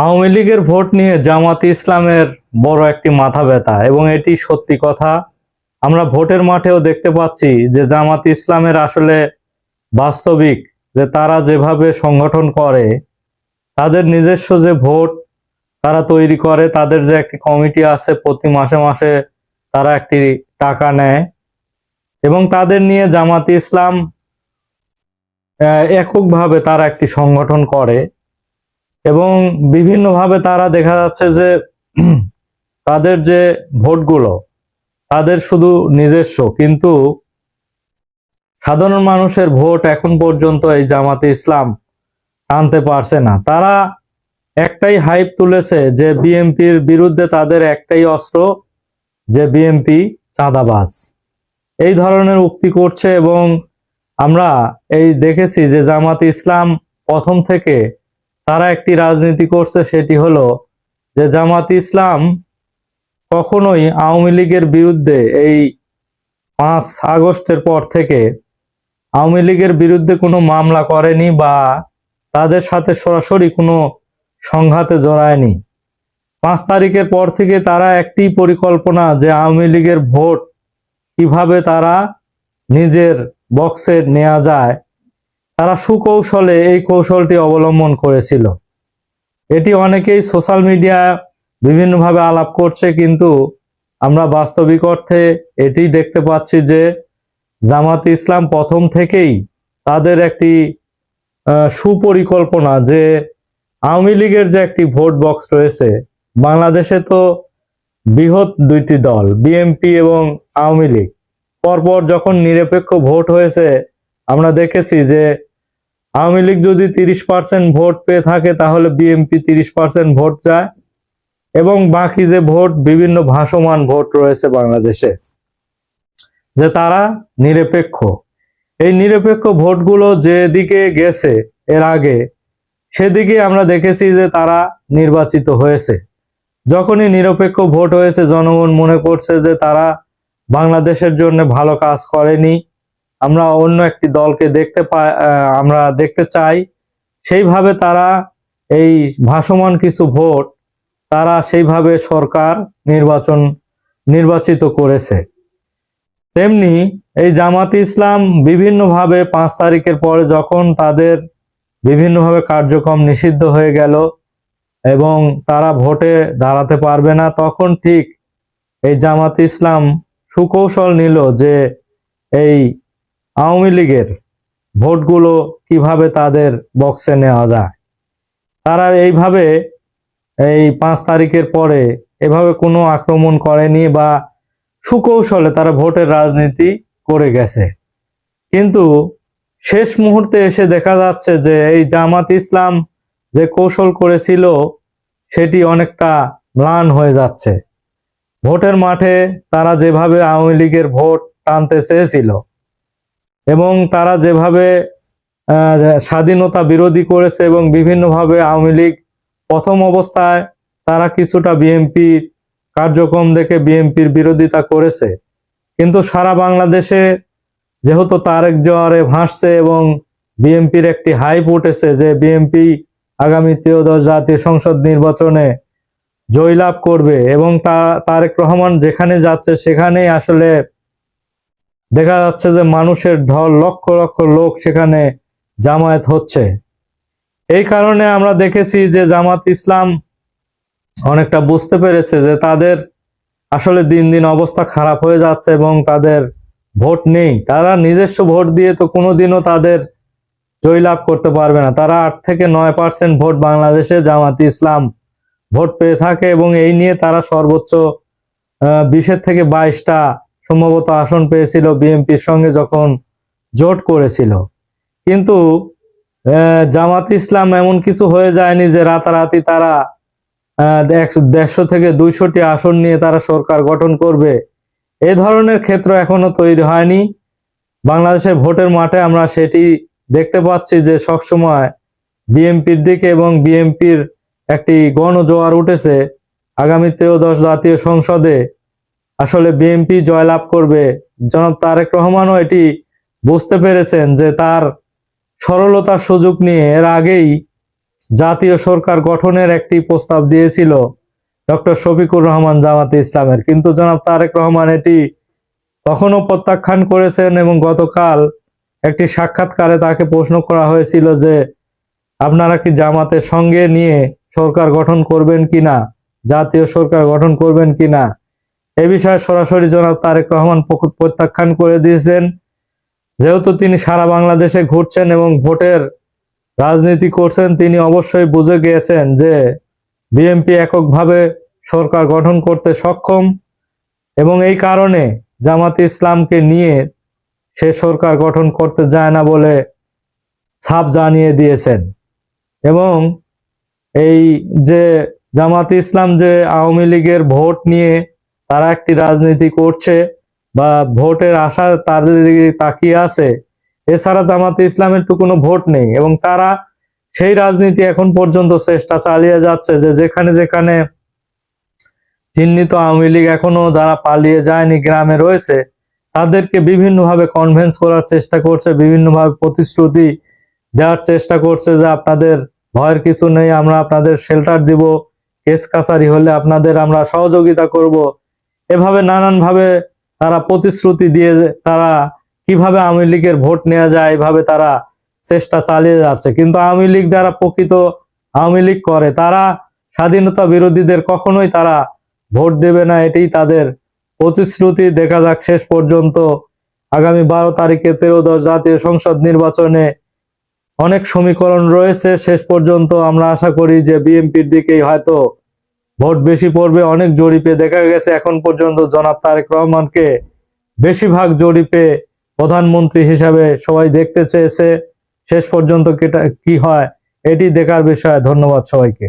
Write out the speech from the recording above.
আওয়ামী লীগের ভোট নিয়ে জামাতে ইসলামের বড় একটি মাথা ব্যথা, এবং এটি সত্যি কথা। আমরা ভোটের মাঠেও দেখতে পাচ্ছি যে জামাতে ইসলামের আসলে বাস্তবিক যে তারা যেভাবে সংগঠন করে, তাদের নিজস্ব যে ভোট তারা তৈরি করে, তাদের যে একটি কমিটি আছে, প্রতি মাসে মাসে তারা একটি টাকা নেয়, এবং তাদের নিয়ে জামাতে ইসলাম এককভাবে তারা একটি সংগঠন করে, এবং বিভিন্নভাবে তারা দেখা যাচ্ছে যে তাদের যে ভোটগুলো তাদের শুধু নিজস্ব, কিন্তু সাধারণ মানুষের ভোট এখন পর্যন্ত এই জামাতে ইসলাম আনতে পারছে না। তারা একটাই হাইপ তুলেছে যে বিএনপির বিরুদ্ধে তাদের একটাই অস্ত্র, যে বিএনপি চাঁদাবাজ, এই ধরনের উক্তি করছে। এবং আমরা এই দেখেছি যে জামাতে ইসলাম প্রথম থেকে তারা একটি রাজনীতি করছে, সেটি হলো যে জামাতে ইসলাম কখনোই আওয়ামী লীগের বিরুদ্ধে, এই 5 আগস্টের পর থেকে আওয়ামী লীগের বিরুদ্ধে কোনো মামলা করেনি বা তাদের সাথে সরাসরি কোনো সংঘাতে জড়ায়নি। 5 তারিখের পর থেকে তারা একটি পরিকল্পনা, যে আওয়ামী লীগের ভোট কিভাবে তারা নিজের বক্সে নেওয়া যায়, তারা সুকৌশলে এই কৌশলটি অবলম্বন করেছিল। এটি অনেকেই সোশ্যাল মিডিয়া বিভিন্নভাবে আলাপ করছে, কিন্তু আমরা বাস্তবিক অর্থে এটি দেখতে পাচ্ছি যে জামাতে ইসলাম প্রথম থেকেই তাদের একটি সুপরিকল্পনা, যে আওয়ামী লীগের যে একটি ভোট বক্স রয়েছে, বাংলাদেশে তো বৃহৎ দুইটি দল বিএনপি এবং আওয়ামী লীগ, পরপর যখন নিরপেক্ষ ভোট হয়েছে, আমরা দেখেছি যে আওয়ামী লীগ যদি 30% ভোট পেয়ে থাকে, তাহলে বিএনপি 30% ভোট চায়, এবং বাকি যে ভোট, বিভিন্ন ভাসমান ভোট রয়েছে বাংলাদেশে, যে তারা নিরপেক্ষ। এই নিরপেক্ষ ভোটগুলো যেদিকে গেছে এর আগে, সেদিকে আমরা দেখেছি যে তারা নির্বাচিত হয়েছে। যখনই নিরপেক্ষ ভোট হয়েছে, জনগণ মনে করছে যে তারা বাংলাদেশের জন্য ভালো কাজ করেনি, আমরা অন্য একটি দলকে আমরা দেখতে চাই। সেইভাবে তারা এই ভাসমান কিছু ভোট তারা সেইভাবে সরকার নির্বাচিত করেছে। তেমনি এই জামাতে ইসলাম বিভিন্নভাবে 5 তারিখের পরে যখন তাদের বিভিন্নভাবে কার্যক্রম নিষিদ্ধ হয়ে গেল এবং তারা ভোটে দাঁড়াতে পারবে না, তখন ঠিক এই জামাতে ইসলাম সুকৌশল নিল যে এই আওয়ামী লীগের ভোটগুলো কিভাবে তাদের বক্সে নেওয়া যায়। তারা এইভাবে এই 5 তারিখের পরে এভাবে কোনো আক্রমণ করেনি, বা সুকৌশলে তারা ভোটের রাজনীতি করে গেছে। কিন্তু শেষ মুহূর্তে এসে দেখা যাচ্ছে যে এই জামাত ইসলাম যে কৌশল করেছিল, সেটি অনেকটা ম্লান হয়ে যাচ্ছে। ভোটের মাঠে তারা যেভাবে আওয়ামী লীগের ভোট টানতে চেয়েছিল, এবং তারা যেভাবে স্বাধীনতা বিরোধী করেছে, এবং বিভিন্নভাবে আওয়ামী লীগ প্রথম অবস্থায় তারা কিছুটা বিএনপি কার্যক্রম দেখে বিএনপির বিরোধিতা করেছে, কিন্তু সারা বাংলাদেশে যেহেতু তারেক জোয়ারে ভাসছে এবং বিএনপির একটি হাইপ উঠেছে যে বিএনপি আগামী 13 জাতীয় সংসদ নির্বাচনে জয়লাভ করবে, এবং তারেক রহমান যেখানে যাচ্ছে সেখানেই আসলে দেখা যাচ্ছে যে মানুষের ঢল, লক্ষ লক্ষ লোক সেখানে জামায়াত হচ্ছে। এই কারণে আমরা দেখেছি যে জামাত ইসলাম অনেকটা বুঝতে পেরেছে যে তাদের আসলে দিন দিন অবস্থা খারাপ হয়ে যাচ্ছে, এবং তাদের ভোট নেই। তারা নিজস্ব ভোট দিয়ে তো কোনোদিনও তাদের জয়লাভ করতে পারবে না। তারা 8 থেকে 9% ভোট বাংলাদেশে জামাতে ইসলাম ভোট পেয়ে থাকে, এবং এই নিয়ে তারা সর্বোচ্চ 20 থেকে 22টা সম্ভবত আসন পেয়েছিল বিএনপির সঙ্গে যখন জোট করেছিল। কিন্তু জামাত ইসলাম এমন কিছু হয়ে যায়নি যে রাতারাতি তারা 150 থেকে 200টি আসন নিয়ে তারা সরকার গঠন করবে। এই ধরনের ক্ষেত্র এখনো তৈরি হয়নি বাংলাদেশের ভোটের মাঠে। আমরা সেটি দেখতে পাচ্ছি যে সবসময় বিএনপির দিকে, এবং বিএনপির একটি গণজোয়ার উঠেছে। আগামী 13 জাতীয় সংসদে আসলে বিএনপি জয়লাভ করবে। জনাব তারেক রহমানও এটি বুঝতে পেরেছেন যে তার সরলতার সুযোগ নিয়ে এর আগেই জাতীয় সরকার গঠনের একটি প্রস্তাব দিয়েছিল ডক্টর শফিকুর রহমান জামাতে ইসলামের, কিন্তু জনাব তারেক রহমান এটি তখনও প্রত্যাখ্যান করেছেন। এবং গতকাল একটি সাক্ষাৎকারে তাকে প্রশ্ন করা হয়েছিল যে আপনারা কি জামাতের সঙ্গে নিয়ে সরকার গঠন করবেন কিনা, জাতীয় সরকার গঠন করবেন কিনা। এ বিষয়ে সরাসরি জনাব তারেক রহমান প্রত্যাখ্যান করে দিয়েছেন। যেহেতু তিনি সারা বাংলাদেশে ঘুরছেন এবং ভোটের রাজনীতি করছেন, তিনি অবশ্যই বুঝে গিয়েছেন যে বিএনপি এককভাবে সরকার গঠন করতে সক্ষম এবং এই কারণে জামাতে ইসলামকে নিয়ে সে সরকার গঠন করতে যায় না বলে ছাপ জানিয়ে দিয়েছেন। এবং এই যে জামাতে ইসলাম যে আওয়ামী লীগের ভোট নিয়ে তারা একটি রাজনীতি করছে বা ভোটের আশা তাদের দিকে তাকিয়ে আছে, এছাড়া জামাতে ইসলামের তো কোনো ভোট নেই এবং তারা সেই রাজনীতি এখন পর্যন্ত চেষ্টা চালিয়ে যাচ্ছে যে যেখানে যেখানে চিহ্নিত আওয়ামী লীগ এখনো যারা পালিয়ে যায়নি গ্রামে রয়েছে তাদেরকে বিভিন্নভাবে কনভিন্স করার চেষ্টা করছে, বিভিন্নভাবে প্রতিশ্রুতি দেওয়ার চেষ্টা করছে যে আপনাদের ভয়ের কিছু নেই, আমরা আপনাদের শেল্টার দিব, কেস কাছারি হলে আপনাদের আমরা সহযোগিতা করব। এভাবে নানানভাবে তারা প্রতিশ্রুতি দিয়ে তারা কিভাবে আওয়ামী লীগের ভোট নেওয়া যায় এভাবে তারা চেষ্টা চালিয়ে যাচ্ছে। কিন্তু আওয়ামী লীগ যারা প্রকৃত আওয়ামী লীগ করে তারা স্বাধীনতা বিরোধীদের কখনোই তারা ভোট দেবে না, এটাই তাদের প্রতিশ্রুতি। দেখা যাক শেষ পর্যন্ত আগামী 12 তারিখে 13দশ জাতীয় সংসদ নির্বাচনে অনেক সমীকরণ রয়েছে, শেষ পর্যন্ত আমরা আশা করি যে বিএনপির দিকেই হয়তো ভোট বেশি পড়বে। অনেক জরিপে দেখা গেছে এখন পর্যন্ত জনাব তারেক রহমানকে বেশিরভাগ জরিপে প্রধানমন্ত্রী হিসাবে সবাই দেখতে চেয়েছে। শেষ পর্যন্ত কি হয় এটি দেখার বিষয়। ধন্যবাদ সবাইকে।